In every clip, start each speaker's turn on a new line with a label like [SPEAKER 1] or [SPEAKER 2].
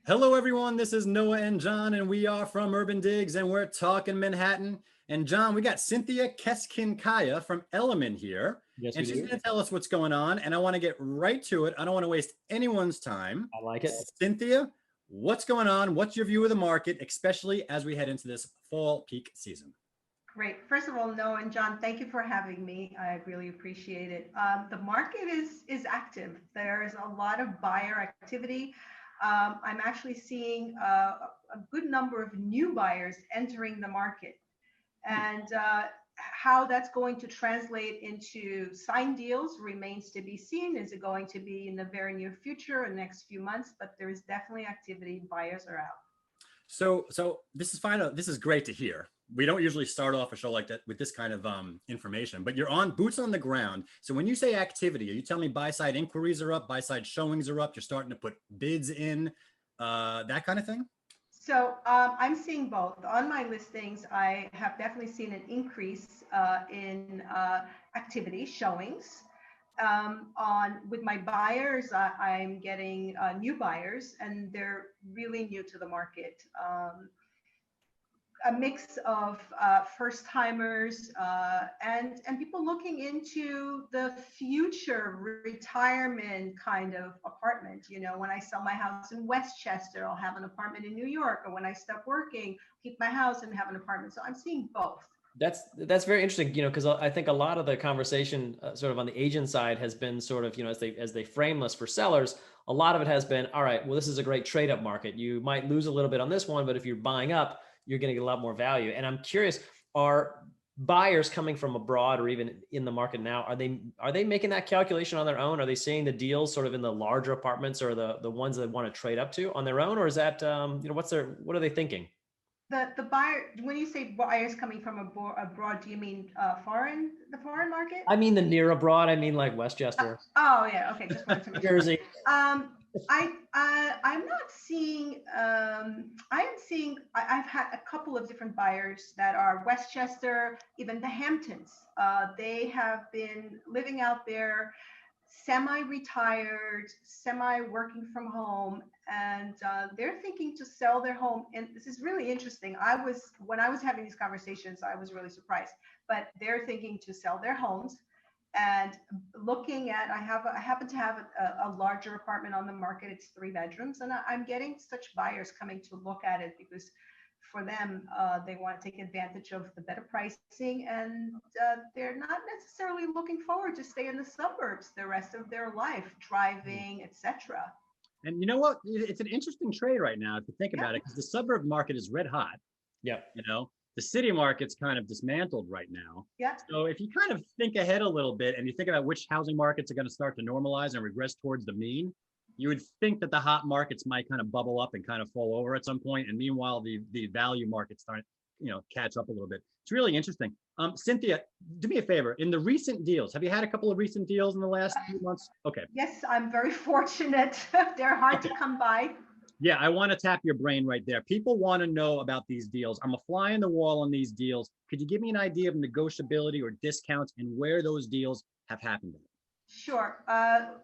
[SPEAKER 1] Hello, everyone. This is Noah and John, and we are from UrbanDigs, and we're talking Manhattan. And John, we got Cynthia Keskinkaya from Elliman here,
[SPEAKER 2] Yes, we
[SPEAKER 1] and she's
[SPEAKER 2] do.
[SPEAKER 1] going to tell us what's going on. And I want to get right to it. I don't want to waste anyone's time.
[SPEAKER 2] I like it.
[SPEAKER 1] Cynthia, what's going on? What's your view of the market, especially as we head into this fall peak season?
[SPEAKER 3] Great. First of all, Noah and John, thank you for having me. I really appreciate it. The market is active. There's a lot of buyer activity. I'm actually seeing a good number of new buyers entering the market, and how that's going to translate into signed deals remains to be seen. Is it going to be in the very near future, in the next few months? But there is definitely activity. Buyers are out.
[SPEAKER 1] So this is fine. This is great to hear. We don't usually start off a show like that with this kind of information, but you're on boots on the ground. So when you say activity, are you telling me buy side inquiries are up, buy side showings are up, you're starting to put bids in, that kind of thing?
[SPEAKER 3] So I'm seeing both. On my listings, I have definitely seen an increase in activity showings. With my buyers, I'm getting new buyers, and they're really new to the market. A mix of first timers and people looking into the future retirement kind of apartment. You know, when I sell my house in Westchester, I'll have an apartment in New York, or when I stop working, keep my house and have an apartment. So I'm seeing both.
[SPEAKER 2] That's very interesting, because I think a lot of the conversation sort of on the agent side has been sort of, as they frame this for sellers, a lot of it has been, all right, well, this is a great trade up market. You might lose a little bit on this one, but if you're buying up, you're going to get a lot more value. And I'm curious, are buyers coming from abroad or even in the market now, are they making that calculation on their own? Are they seeing the deals sort of in the larger apartments or the ones that want to trade up to on their own? Or is that, what are they thinking?
[SPEAKER 3] The buyer, when you say buyers coming from abroad, do you mean the foreign market?
[SPEAKER 2] I mean the near abroad. I mean like Westchester.
[SPEAKER 3] Oh yeah, okay. Just wanted to make sure.
[SPEAKER 2] Jersey.
[SPEAKER 3] I'm not seeing. I am seeing. I've had a couple of different buyers that are Westchester, even the Hamptons. They have been living out there, semi-retired, semi-working from home, and they're thinking to sell their home. And this is really interesting. When I was having these conversations, I was really surprised. But they're thinking to sell their homes and looking at. I happen to have a larger apartment on the market. It's 3 bedrooms, and I'm getting such buyers coming to look at it because for them, they want to take advantage of the better pricing, and they're not necessarily looking forward to stay in the suburbs the rest of their life, driving, etc.
[SPEAKER 1] And you know what? It's an interesting trade right now if you think
[SPEAKER 3] Yeah.
[SPEAKER 1] about it, because the suburb market is red hot.
[SPEAKER 2] Yeah.
[SPEAKER 1] The city market's kind of dismantled right now.
[SPEAKER 3] Yeah.
[SPEAKER 1] So if you kind of think ahead a little bit and you think about which housing markets are going to start to normalize and regress towards the mean, you would think that the hot markets might kind of bubble up and kind of fall over at some point. And meanwhile, the value markets start, catch up a little bit. It's really interesting. Cynthia, do me a favor. In the recent deals, have you had a couple of recent deals in the last few months? Okay.
[SPEAKER 3] Yes, I'm very fortunate. They're hard to come by.
[SPEAKER 1] Yeah, I want to tap your brain right there. People want to know about these deals. I'm a fly in the wall on these deals. Could you give me an idea of negotiability or discounts and where those deals have happened?
[SPEAKER 3] Sure. I'm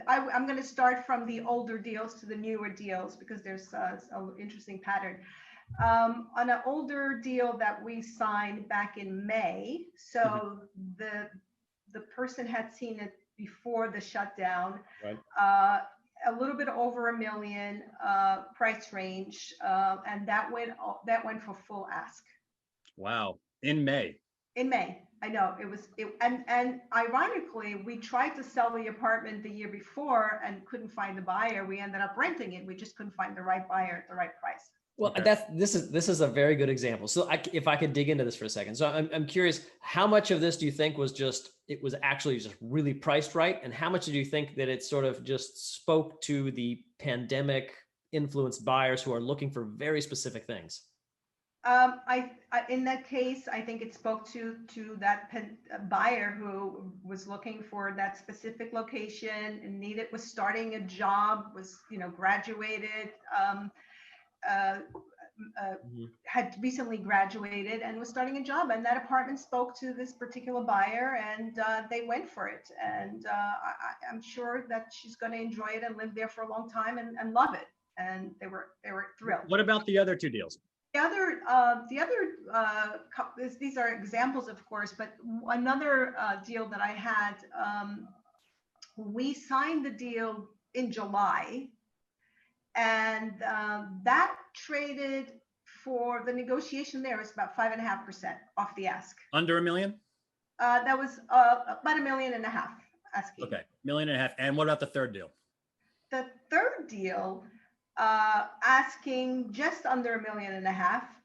[SPEAKER 3] going to start from the older deals to the newer deals because there's an interesting pattern. On an older deal that we signed back in May, so the person had seen it before the shutdown.
[SPEAKER 2] Right.
[SPEAKER 3] A little bit over $1 million price range, and that went for full ask.
[SPEAKER 1] Wow, in May.
[SPEAKER 3] In May, I know and ironically, we tried to sell the apartment the year before and couldn't find the buyer. We ended up renting it. We just couldn't find the right buyer at the right price.
[SPEAKER 2] Well,
[SPEAKER 1] Okay.
[SPEAKER 2] this is a very good example. So if I could dig into this for a second. So I'm curious, how much of this do you think was actually just really priced right? And how much do you think that it sort of just spoke to the pandemic influenced buyers who are looking for very specific things?
[SPEAKER 3] In that case, I think it spoke to that buyer who was looking for that specific location and was starting a job, was graduated. had recently graduated and was starting a job, and that apartment spoke to this particular buyer, and they went for it. And I'm sure that she's going to enjoy it and live there for a long time and love it. And they were thrilled.
[SPEAKER 1] What about the other two deals?
[SPEAKER 3] These are examples, of course, but another deal that I had, we signed the deal in July, and that traded for the negotiation there was about 5.5% off the ask.
[SPEAKER 1] Under $1 million?
[SPEAKER 3] That was about $1.5 million asking.
[SPEAKER 1] Okay, $1.5 million. And what about the third deal?
[SPEAKER 3] The third deal, asking just under $1.5 million,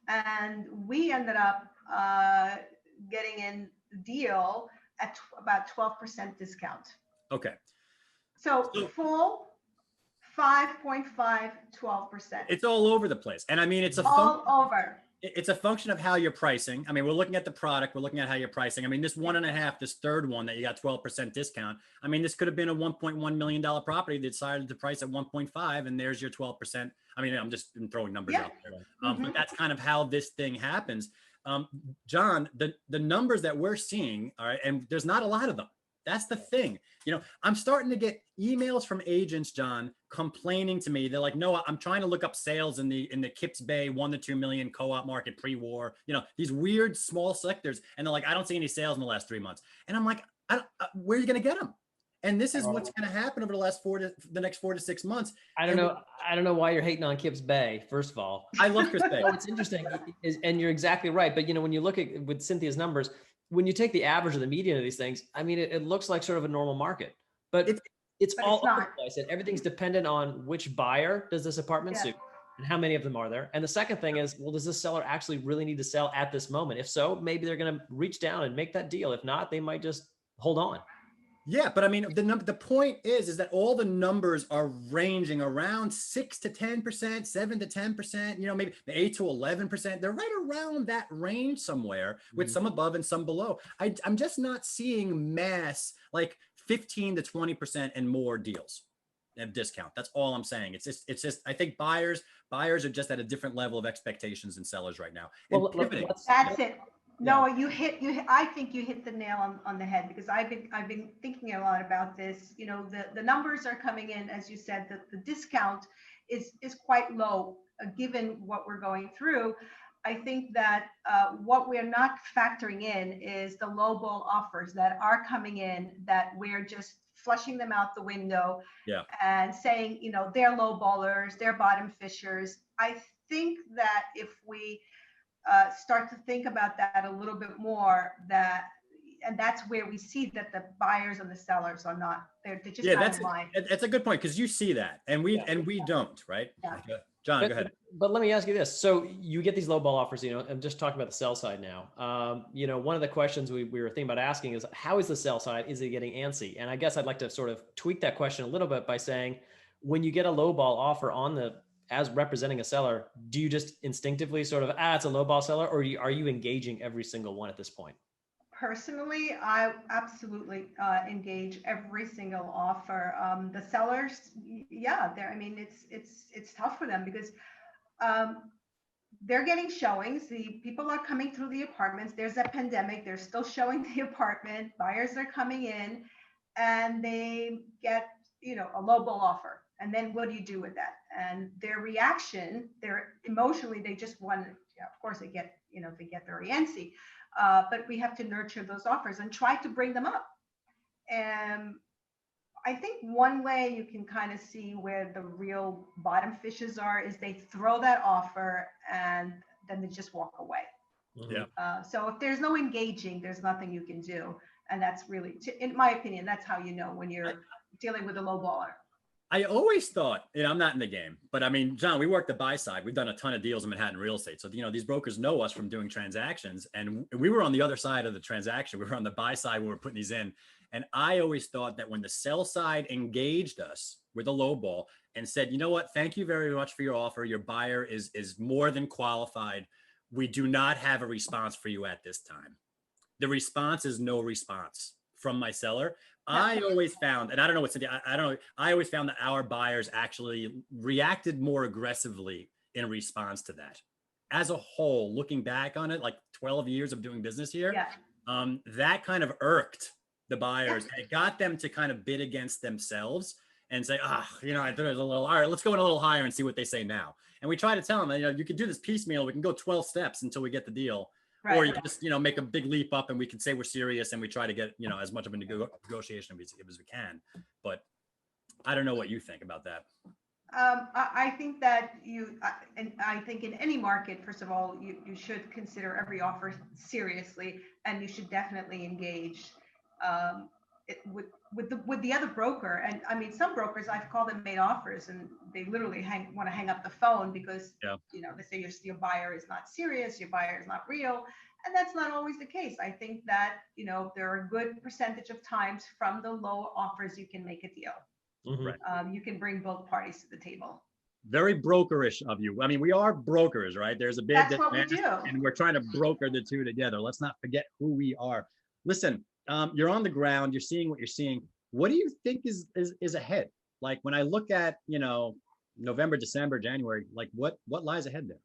[SPEAKER 3] and we ended up getting in the deal at about 12% discount.
[SPEAKER 1] Okay.
[SPEAKER 3] So full 5.5, 12%.
[SPEAKER 1] It's all over the place. And I mean, it's
[SPEAKER 3] all over.
[SPEAKER 1] It's a function of how you're pricing. I mean, we're looking at the product, we're looking at how you're pricing. I mean, this 1.5, this third one that you got 12% discount. I mean, this could have been a $1.1 million property that decided to price at 1.5, and there's your 12%. I mean, I'm just throwing numbers out there. But that's kind of how this thing happens. John, the numbers that we're seeing, all right, and there's not a lot of them. That's the thing. You know, I'm starting to get emails from agents, John, complaining to me. They're like, no, I'm trying to look up sales in the Kips Bay 1 to 2 million co-op market pre-war, you know, these weird small sectors. And they're like, I don't see any sales in the last 3 months. And I'm like, where are you going to get them? And this is what's going to happen over the next 4 to 6 months.
[SPEAKER 2] I don't know why you're hating on Kips Bay. First of all,
[SPEAKER 1] I love Kips Bay.
[SPEAKER 2] What's interesting is, and you're exactly right. But you know, when you look at with Cynthia's numbers, when you take the average of the median of these things, I mean, it looks like sort of a normal market, but it's all over the place, and everything's dependent on which buyer does this apartment suit and how many of them are there. And the second thing is, well, does this seller actually really need to sell at this moment? If so, maybe they're going to reach down and make that deal. If not, they might just hold on.
[SPEAKER 1] Yeah, but I mean, the point is that all the numbers are ranging around 6 to 10%, 7 to 10%, you know, maybe 8 to 11%. They're right around that range somewhere, with some above and some below. I'm just not seeing mass like 15 to 20% and more deals of discount. That's all I'm saying. It's just I think buyers are just at a different level of expectations than sellers right now.
[SPEAKER 2] Well,
[SPEAKER 3] that's it. No, you hit. I think you hit the nail on the head, because I've been thinking a lot about this. You know, the numbers are coming in, as you said, the discount is quite low given what we're going through. I think that what we're not factoring in is the lowball offers that are coming in, that we're just flushing them out the window and saying, you know, they're lowballers, they're bottom fishers. I think that if we start to think about that a little bit more, and that's where we see that the buyers and the sellers are not, they're just not in line.
[SPEAKER 1] That's a good point, because you see that and we don't, right? John, go ahead.
[SPEAKER 2] But let me ask you this. So you get these low ball offers, you know, and just talking about the sell side now. You know, one of the questions we were thinking about asking is, how is the sell side? Is it getting antsy? And I guess I'd like to sort of tweak that question a little bit by saying, when you get a low ball offer as representing a seller, do you just instinctively sort of, it's a low ball seller, or are you engaging every single one at this point?
[SPEAKER 3] Personally, I absolutely engage every single offer. The sellers, I mean, it's tough for them, because they're getting showings. The people are coming through the apartments. There's a pandemic. They're still showing the apartment. Buyers are coming in, and they get, you know, a low ball offer. And then what do you do with that? And their reaction, they're emotionally, they just want, of course, they get very antsy. But we have to nurture those offers and try to bring them up. And I think one way you can kind of see where the real bottom fishes are is they throw that offer and then they just walk away.
[SPEAKER 1] Yeah.
[SPEAKER 3] So if there's no engaging, there's nothing you can do. And that's really, in my opinion, that's how you know when you're dealing with a low baller.
[SPEAKER 1] I always thought, you know, I'm not in the game, but I mean, John, we work the buy side. We've done a ton of deals in Manhattan real estate. So, you know, these brokers know us from doing transactions, and we were on the other side of the transaction. We were on the buy side when we were putting these in. And I always thought that when the sell side engaged us with a low ball and said, you know what, thank you very much for your offer. Your buyer is more than qualified. We do not have a response for you at this time. The response is no response from my seller. I always found, and I don't know what Cynthia, I don't know. I always found that our buyers actually reacted more aggressively in response to that. as a whole, looking back on it, like 12 years of doing business here,
[SPEAKER 3] Yeah.
[SPEAKER 1] that kind of irked the buyers. And it got them to kind of bid against themselves and say, you know, I thought it was a little, all right, let's go in a little higher and see what they say now. And we try to tell them, you know, you can do this piecemeal. We can go 12 steps until we get the deal.
[SPEAKER 3] Right.
[SPEAKER 1] Or you can just, you know, make a big leap up and we can say we're serious and we try to get, you know, as much of a negotiation as we can. But I don't know what you think about that.
[SPEAKER 3] I think that and I think in any market, first of all, you should consider every offer seriously, and you should definitely engage with the other broker. And I mean, some brokers, I've called them, made offers, and they literally want to hang up the phone because you know, they say your buyer is not serious, your buyer is not real, and that's not always the case. I think that, you know, there are a good percentage of times from the low offers you can make a deal.
[SPEAKER 2] Mm-hmm.
[SPEAKER 3] You can bring both parties to the table.
[SPEAKER 1] Very brokerish of you. I mean, we are brokers, right? There's a big,
[SPEAKER 3] that's what we do,
[SPEAKER 1] and we're trying to broker the two together. Let's not forget who we are. Listen, you're on the ground, you're seeing what you're seeing. What do you think is ahead? Like when I look at, you know, November, December, January, like what lies ahead there?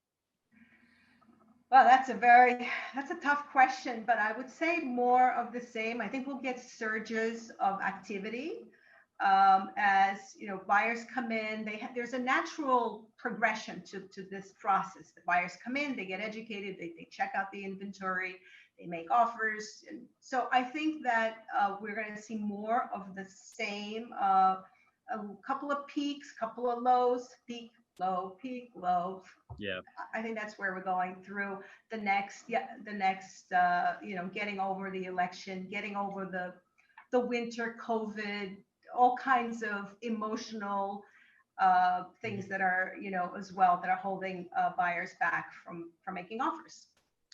[SPEAKER 3] Well, that's a tough question, but I would say more of the same. I think we'll get surges of activity. As you know, buyers come in, there's a natural progression to this process. The buyers come in, they get educated, they check out the inventory, they make offers. And so I think that we're going to see more of the same, a couple of peaks, couple of lows, peak, low, peak, low.
[SPEAKER 1] Yeah.
[SPEAKER 3] I think that's where we're going through the next, you know, getting over the election, getting over the winter, COVID, all kinds of emotional things that are, you know, as well, that are holding buyers back from making offers.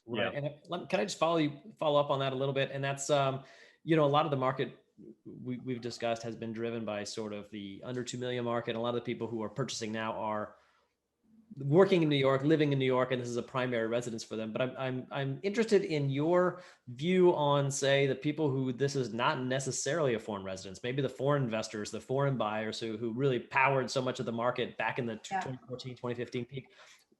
[SPEAKER 2] Right. Yeah. And can I just follow up on that a little bit? And that's, you know, a lot of the market we've discussed has been driven by sort of the under 2 million market. And a lot of the people who are purchasing now are working in New York, living in New York, and this is a primary residence for them. But I'm interested in your view on, say, the people who this is not necessarily a foreign residence, maybe the foreign investors, the foreign buyers who really powered so much of the market back in the 2014, 2015 peak.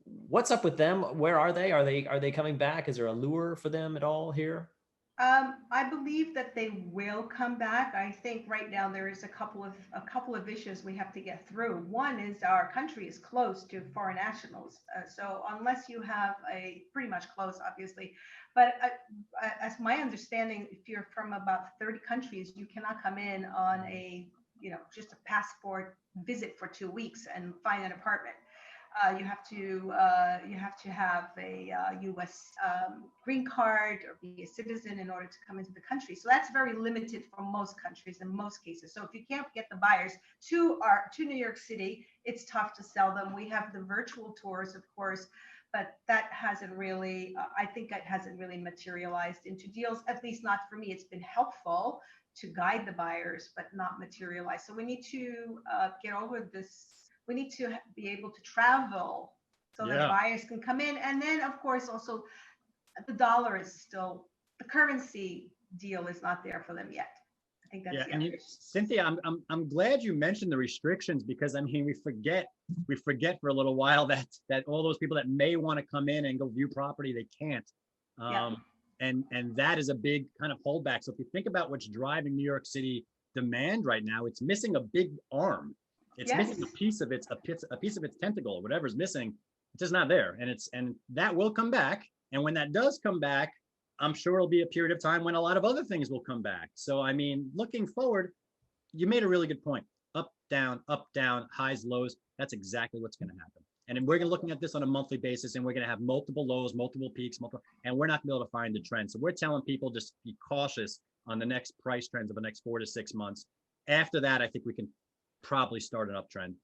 [SPEAKER 2] What's up with them? Where are they? Are they coming back? Is there a lure for them at all here?
[SPEAKER 3] I believe that they will come back. I think right now there is a couple of issues we have to get through. One is our country is closed to foreign nationals, so unless you have pretty much closed, obviously. But as my understanding, if you're from about 30 countries, you cannot come in on just a passport visit for 2 weeks and find an apartment. You have to have a U.S. Green card or be a citizen in order to come into the country. So that's very limited for most countries in most cases. So if you can't get the buyers to New York City, it's tough to sell them. We have the virtual tours, of course, but that hasn't really. I think it hasn't really materialized into deals. At least not for me. It's been helpful to guide the buyers, but not materialized. So we need to get over this. We need to be able to travel so that buyers can come in. And then, of course, also the dollar is still, the currency deal is not there for them yet. I think that's the other.
[SPEAKER 1] Cynthia, I'm glad you mentioned the restrictions, because I mean, we forget for a little while that all those people that may want to come in and go view property, they can't. And that is a big kind of holdback. So if you think about what's driving New York City demand right now, it's missing a big arm. It's missing a piece of its tentacle, or whatever's missing. It's just not there, and that will come back. And when that does come back, I'm sure it'll be a period of time when a lot of other things will come back. So I mean, looking forward, you made a really good point. Up, down, highs, lows. That's exactly what's going to happen. And we're going to looking at this on a monthly basis, and we're going to have multiple lows, multiple peaks, and we're not going to be able to find the trend. So we're telling people just be cautious on the next price trends of the next 4 to 6 months. After that, I think we can probably start an uptrend.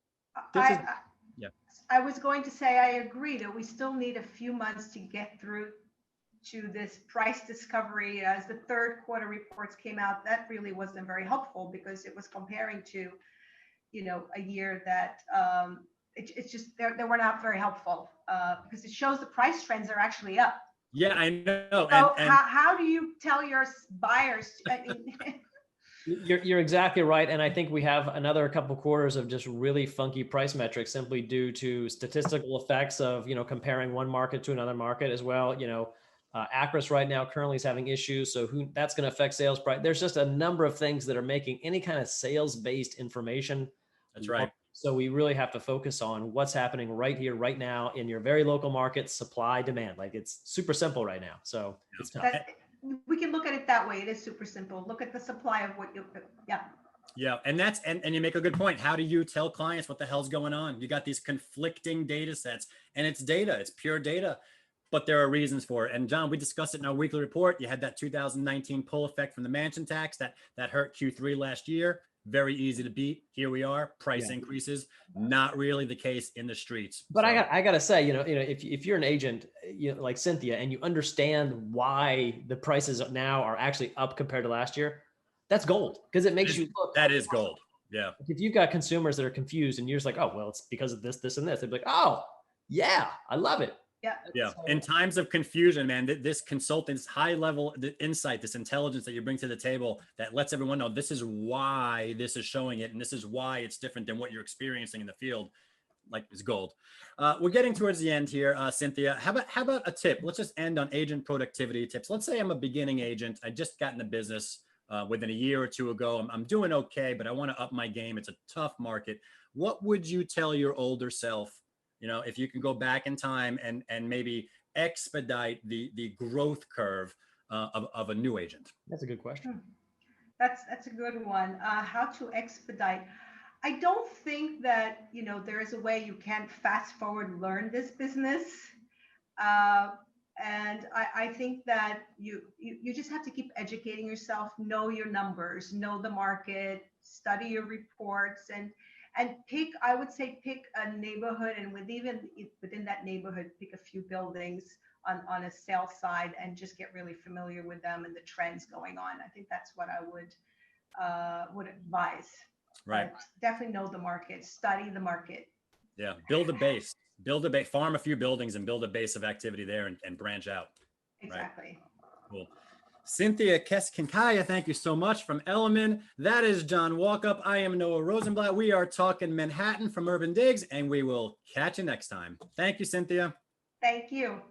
[SPEAKER 3] I was going to say, I agree that we still need a few months to get through to this price discovery. As the third quarter reports came out, that really wasn't very helpful, because it was comparing to, you know, a year that it's just they were not very helpful, because it shows the price trends are actually up.
[SPEAKER 1] Yeah, I know.
[SPEAKER 3] So how do you tell your buyers? I mean,
[SPEAKER 2] You're exactly right. And I think we have another couple quarters of just really funky price metrics simply due to statistical effects of, comparing one market to another market as well. Acris right now currently is having issues. So that's going to affect sales price. There's just a number of things that are making any kind of sales-based information.
[SPEAKER 1] That's right.
[SPEAKER 2] So we really have to focus on what's happening right here, right now in your very local market, supply, demand. Like it's super simple right now. So it's tough.
[SPEAKER 3] We can look at it that way. It is super simple. Look at the supply of what yeah.
[SPEAKER 1] Yeah. And that's, and you make a good point. How do you tell clients what the hell's going on? You got these conflicting data sets, and it's data, it's pure data, but there are reasons for it. And John, we discussed it in our weekly report. You had that 2019 pull effect from the mansion tax that hurt Q3 last year. Very easy to beat. Here we are, price increases, not really the case in the streets.
[SPEAKER 2] But so. I got to say, if you're an agent, like Cynthia, and you understand why the prices now are actually up compared to last year, that's gold, because it makes you look.
[SPEAKER 1] That is gold. Yeah.
[SPEAKER 2] If you've got consumers that are confused and you're just like, oh, well, it's because of this, this, and this, they'd be like, oh, yeah, I love it.
[SPEAKER 3] Yeah.
[SPEAKER 1] Yeah. In times of confusion, man, this consultant's high level insight, this intelligence that you bring to the table that lets everyone know this is why this is showing it. And this is why it's different than what you're experiencing in the field. Like is gold. We're getting towards the end here, Cynthia. How about a tip? Let's just end on agent productivity tips. Let's say I'm a beginning agent. I just got in the business within a year or two ago. I'm doing okay, but I want to up my game. It's a tough market. What would you tell your older self? If you can go back in time and maybe expedite the growth curve of a new agent.
[SPEAKER 2] That's a good question.
[SPEAKER 3] That's a good one. How to expedite? I don't think that there is a way you can fast forward learn this business, and I think that you just have to keep educating yourself, know your numbers, know the market, study your reports, and pick a neighborhood, and within that neighborhood, pick a few buildings on a sales side and just get really familiar with them and the trends going on. I think that's what I would advise.
[SPEAKER 1] Right.
[SPEAKER 3] But definitely know the market, study the market.
[SPEAKER 1] Yeah. Build a base, farm a few buildings and build a base of activity there and branch out.
[SPEAKER 3] Exactly.
[SPEAKER 1] Right? Cool. Cynthia Keskinkaya, thank you so much from Elliman. That is John Walkup. I am Noah Rosenblatt. We are talking Manhattan from UrbanDigs, and we will catch you next time. Thank you, Cynthia.
[SPEAKER 3] Thank you.